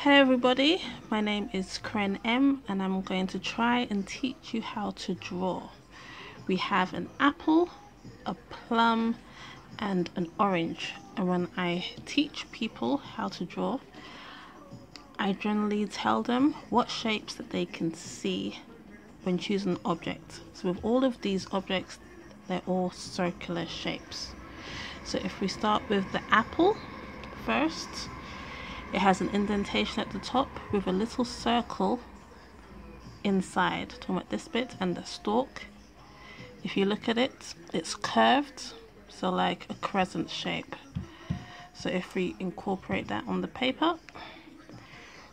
Hey everybody, my name is Kren M and I'm going to try and teach you how to draw. We have an apple, a plum and an orange, and when I teach people how to draw, I generally tell them what shapes that they can see when choosing an object. So with all of these objects, they're all circular shapes. So if we start with the apple first, it has an indentation at the top with a little circle inside. Talking about this bit and the stalk. If you look at it, it's curved, so like a crescent shape. So if we incorporate that on the paper,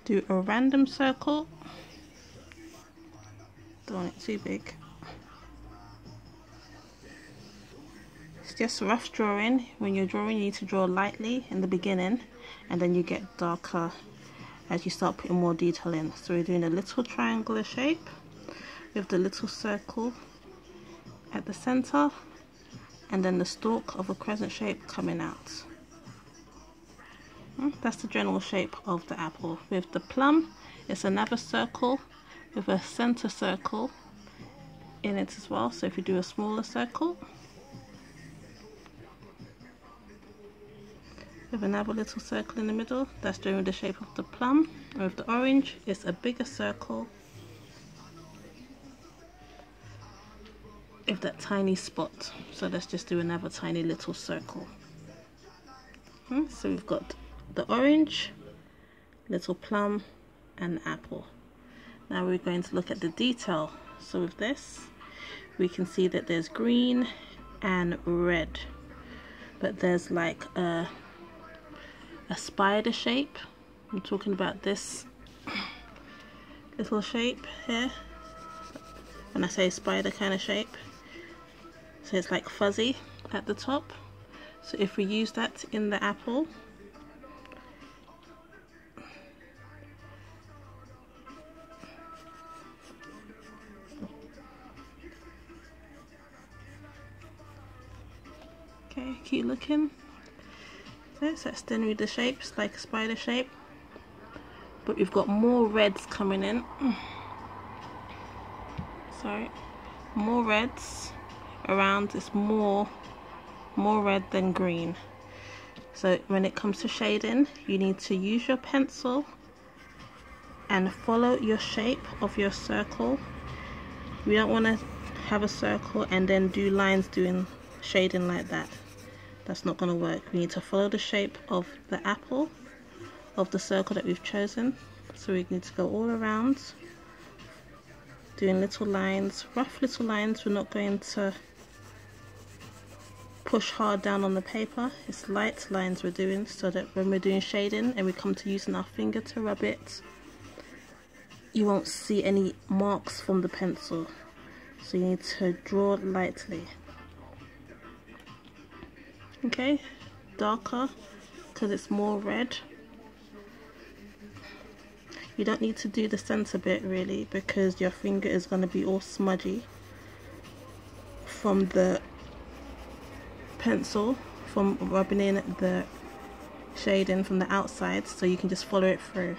do a random circle. Don't want it too big. It's just rough drawing. When you're drawing, you need to draw lightly in the beginning, and then you get darker as you start putting more detail in. So we're doing a little triangular shape with the little circle at the center, and then the stalk of a crescent shape coming out. That's the general shape of the apple. With the plum, it's another circle with a center circle in it as well. So if you do a smaller circle with another little circle in the middle, that's doing the shape of the plum. And with the orange, it's a bigger circle with that tiny spot. So let's just do another tiny little circle. So we've got the orange, little plum and apple. Now we're going to look at the detail. So with this, we can see that there's green and red, but there's like a spider shape. I'm talking about this little shape here. When I say spider kind of shape, so it's like fuzzy at the top. So if we use that in the apple, okay, keep looking. So that's generally the shapes, like a spider shape, but we've got more reds coming in. Sorry, more reds around. It's more red than green. So when it comes to shading, you need to use your pencil and follow your shape of your circle. We don't want to have a circle and then do lines doing shading like that. That's not going to work. We need to follow the shape of the apple, of the circle that we've chosen. So we need to go all around, doing little lines, rough little lines. We're not going to push hard down on the paper. It's light lines we're doing, so that when we're doing shading and we come to using our finger to rub it, you won't see any marks from the pencil. So you need to draw lightly. Okay, darker because it's more red. You don't need to do the center bit really, because your finger is going to be all smudgy from the pencil, from rubbing in the shading from the outside. So you can just follow it through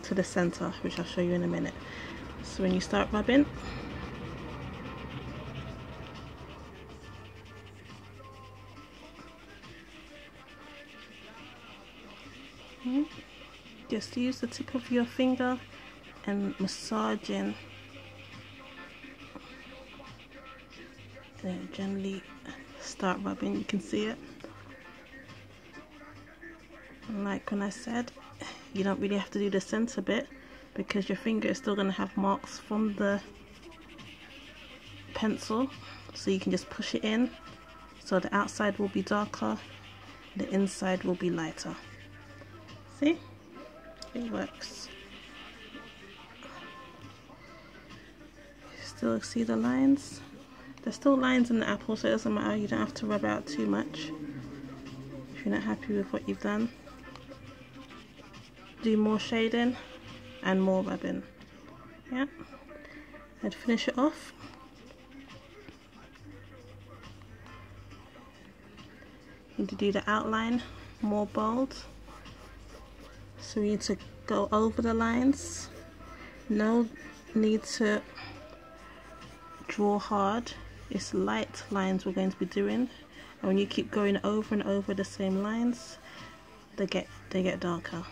to the center, which I'll show you in a minute. So when you start rubbing, just use the tip of your finger and massaging. Then gently start rubbing. You can see it. And like when I said, you don't really have to do the center bit, because your finger is still going to have marks from the pencil. So you can just push it in, so the outside will be darker, the inside will be lighter. See? It works. Still see the lines? There's still lines in the apple, so it doesn't matter. You don't have to rub out too much if you're not happy with what you've done. Do more shading and more rubbing. Yeah. And finish it off. You need to do the outline more bold. So we need to go over the lines. No need to draw hard. It's light lines we're going to be doing, and when you keep going over and over the same lines, they get darker.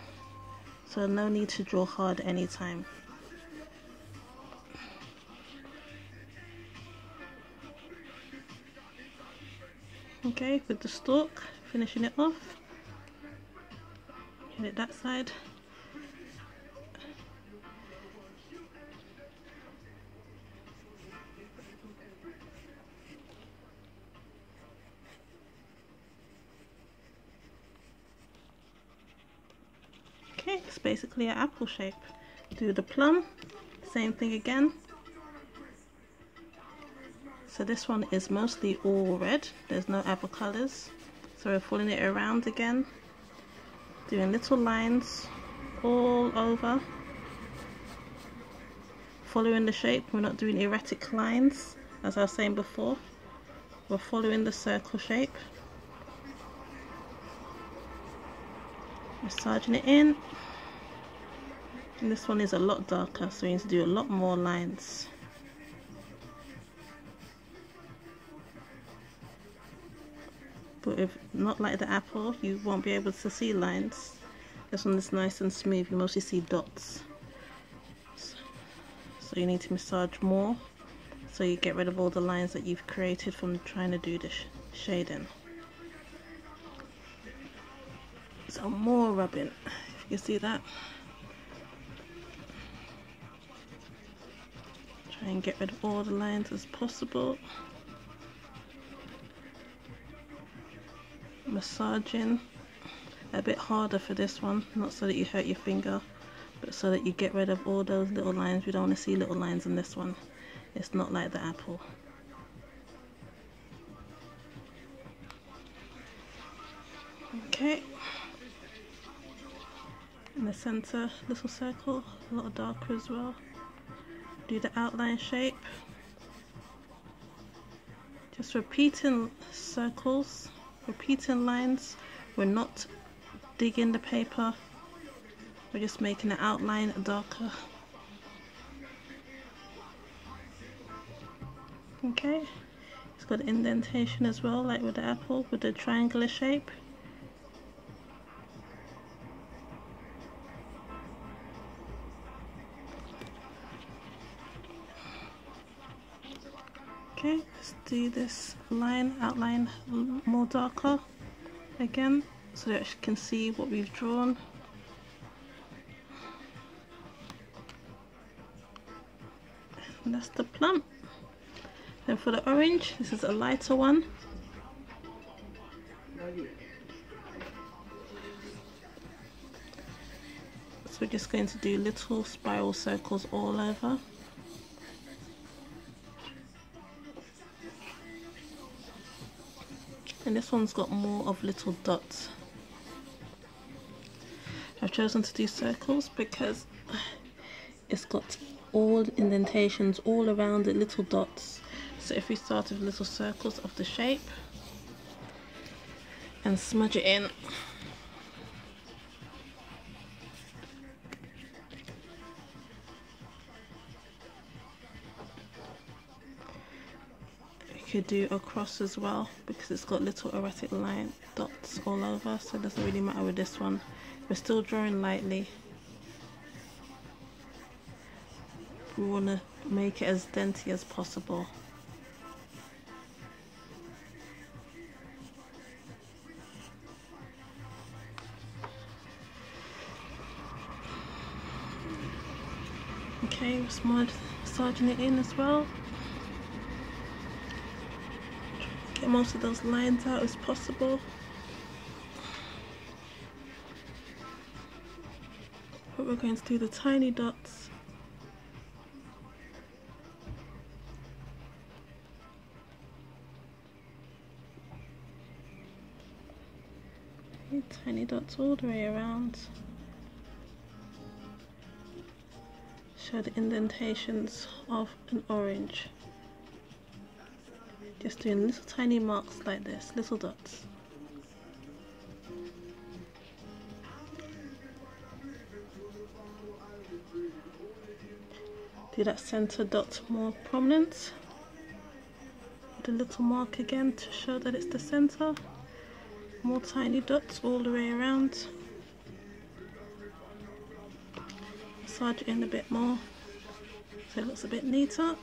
So no need to draw hard anytime. Okay, with the stalk, finishing it off. Hit it that side. Okay, it's basically an apple shape. Do the plum, same thing again. So this one is mostly all red, there's no other colours. So we're folding it around again, doing little lines all over. Following the shape, we're not doing erratic lines, as I was saying before. We're following the circle shape. Massaging it in. And this one is a lot darker, so we need to do a lot more lines. But if not like the apple, you won't be able to see lines. This one is nice and smooth, you mostly see dots. So you need to massage more, so you get rid of all the lines that you've created from trying to do the shading. So more rubbing, if you can see that. Try and get rid of all the lines as possible. Massaging a bit harder for this one, not so that you hurt your finger, but so that you get rid of all those little lines. We don't want to see little lines in this one. It's not like the apple. Okay, in the center, little circle, a lot darker as well. Do the outline shape. Just repeating circles, repeating lines. We're not digging the paper, we're just making the outline darker. Okay, it's got indentation as well, like with the apple, with the triangular shape. Okay, let's do this outline more darker again, so that you can see what we've drawn. And that's the plum. Then for the orange, this is a lighter one. So we're just going to do little spiral circles all over. And this one's got more of little dots. I've chosen to do circles because it's got all indentations all around it, little dots. So if we start with little circles of the shape and smudge it in. You could do across as well, because it's got little erratic line dots all over, so it doesn't really matter with this one. We're still drawing lightly. We want to make it as denty as possible. Okay, we're massaging it in as well. Get most of those lines out as possible. But we're going to do the tiny dots. Tiny dots all the way around. Show the indentations of an orange. Just doing little tiny marks like this, little dots. Do that center dot more prominent. The little mark again to show that it's the center. More tiny dots all the way around. Massage it in a bit more so it looks a bit neater.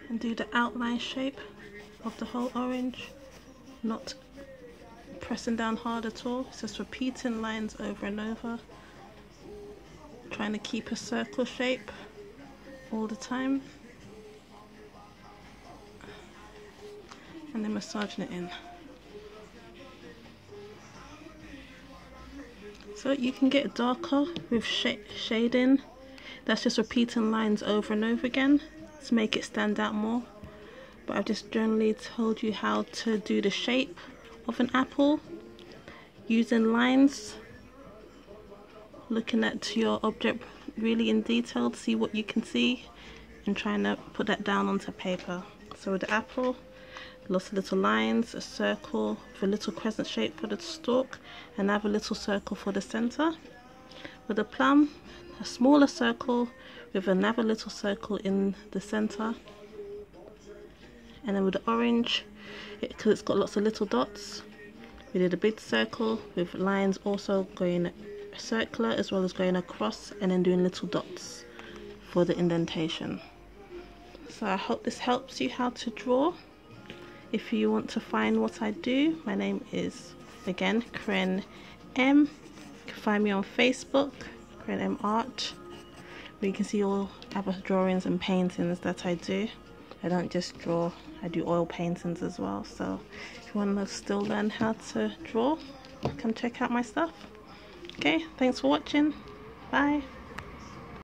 And do the outline shape of the whole orange, not pressing down hard at all, it's just repeating lines over and over, trying to keep a circle shape all the time, and then massaging it in. So you can get darker with shading. That's just repeating lines over and over again to make it stand out more. But I've just generally told you how to do the shape of an apple using lines, looking at your object really in detail to see what you can see and trying to put that down onto paper. So with the apple, lots of little lines, a circle with a little crescent shape for the stalk, another little circle for the center. With the plum, a smaller circle with another little circle in the center. And then with the orange, because it's got lots of little dots, we did a big circle with lines also going circular as well as going across, and then doing little dots for the indentation. So I hope this helps you how to draw. If you want to find what I do, my name is again Kren M. You can find me on Facebook, Kren M Art, where you can see all other drawings and paintings that I do. I don't just draw, I do oil paintings as well. So if you want to still learn how to draw, come check out my stuff. Okay, thanks for watching. Bye.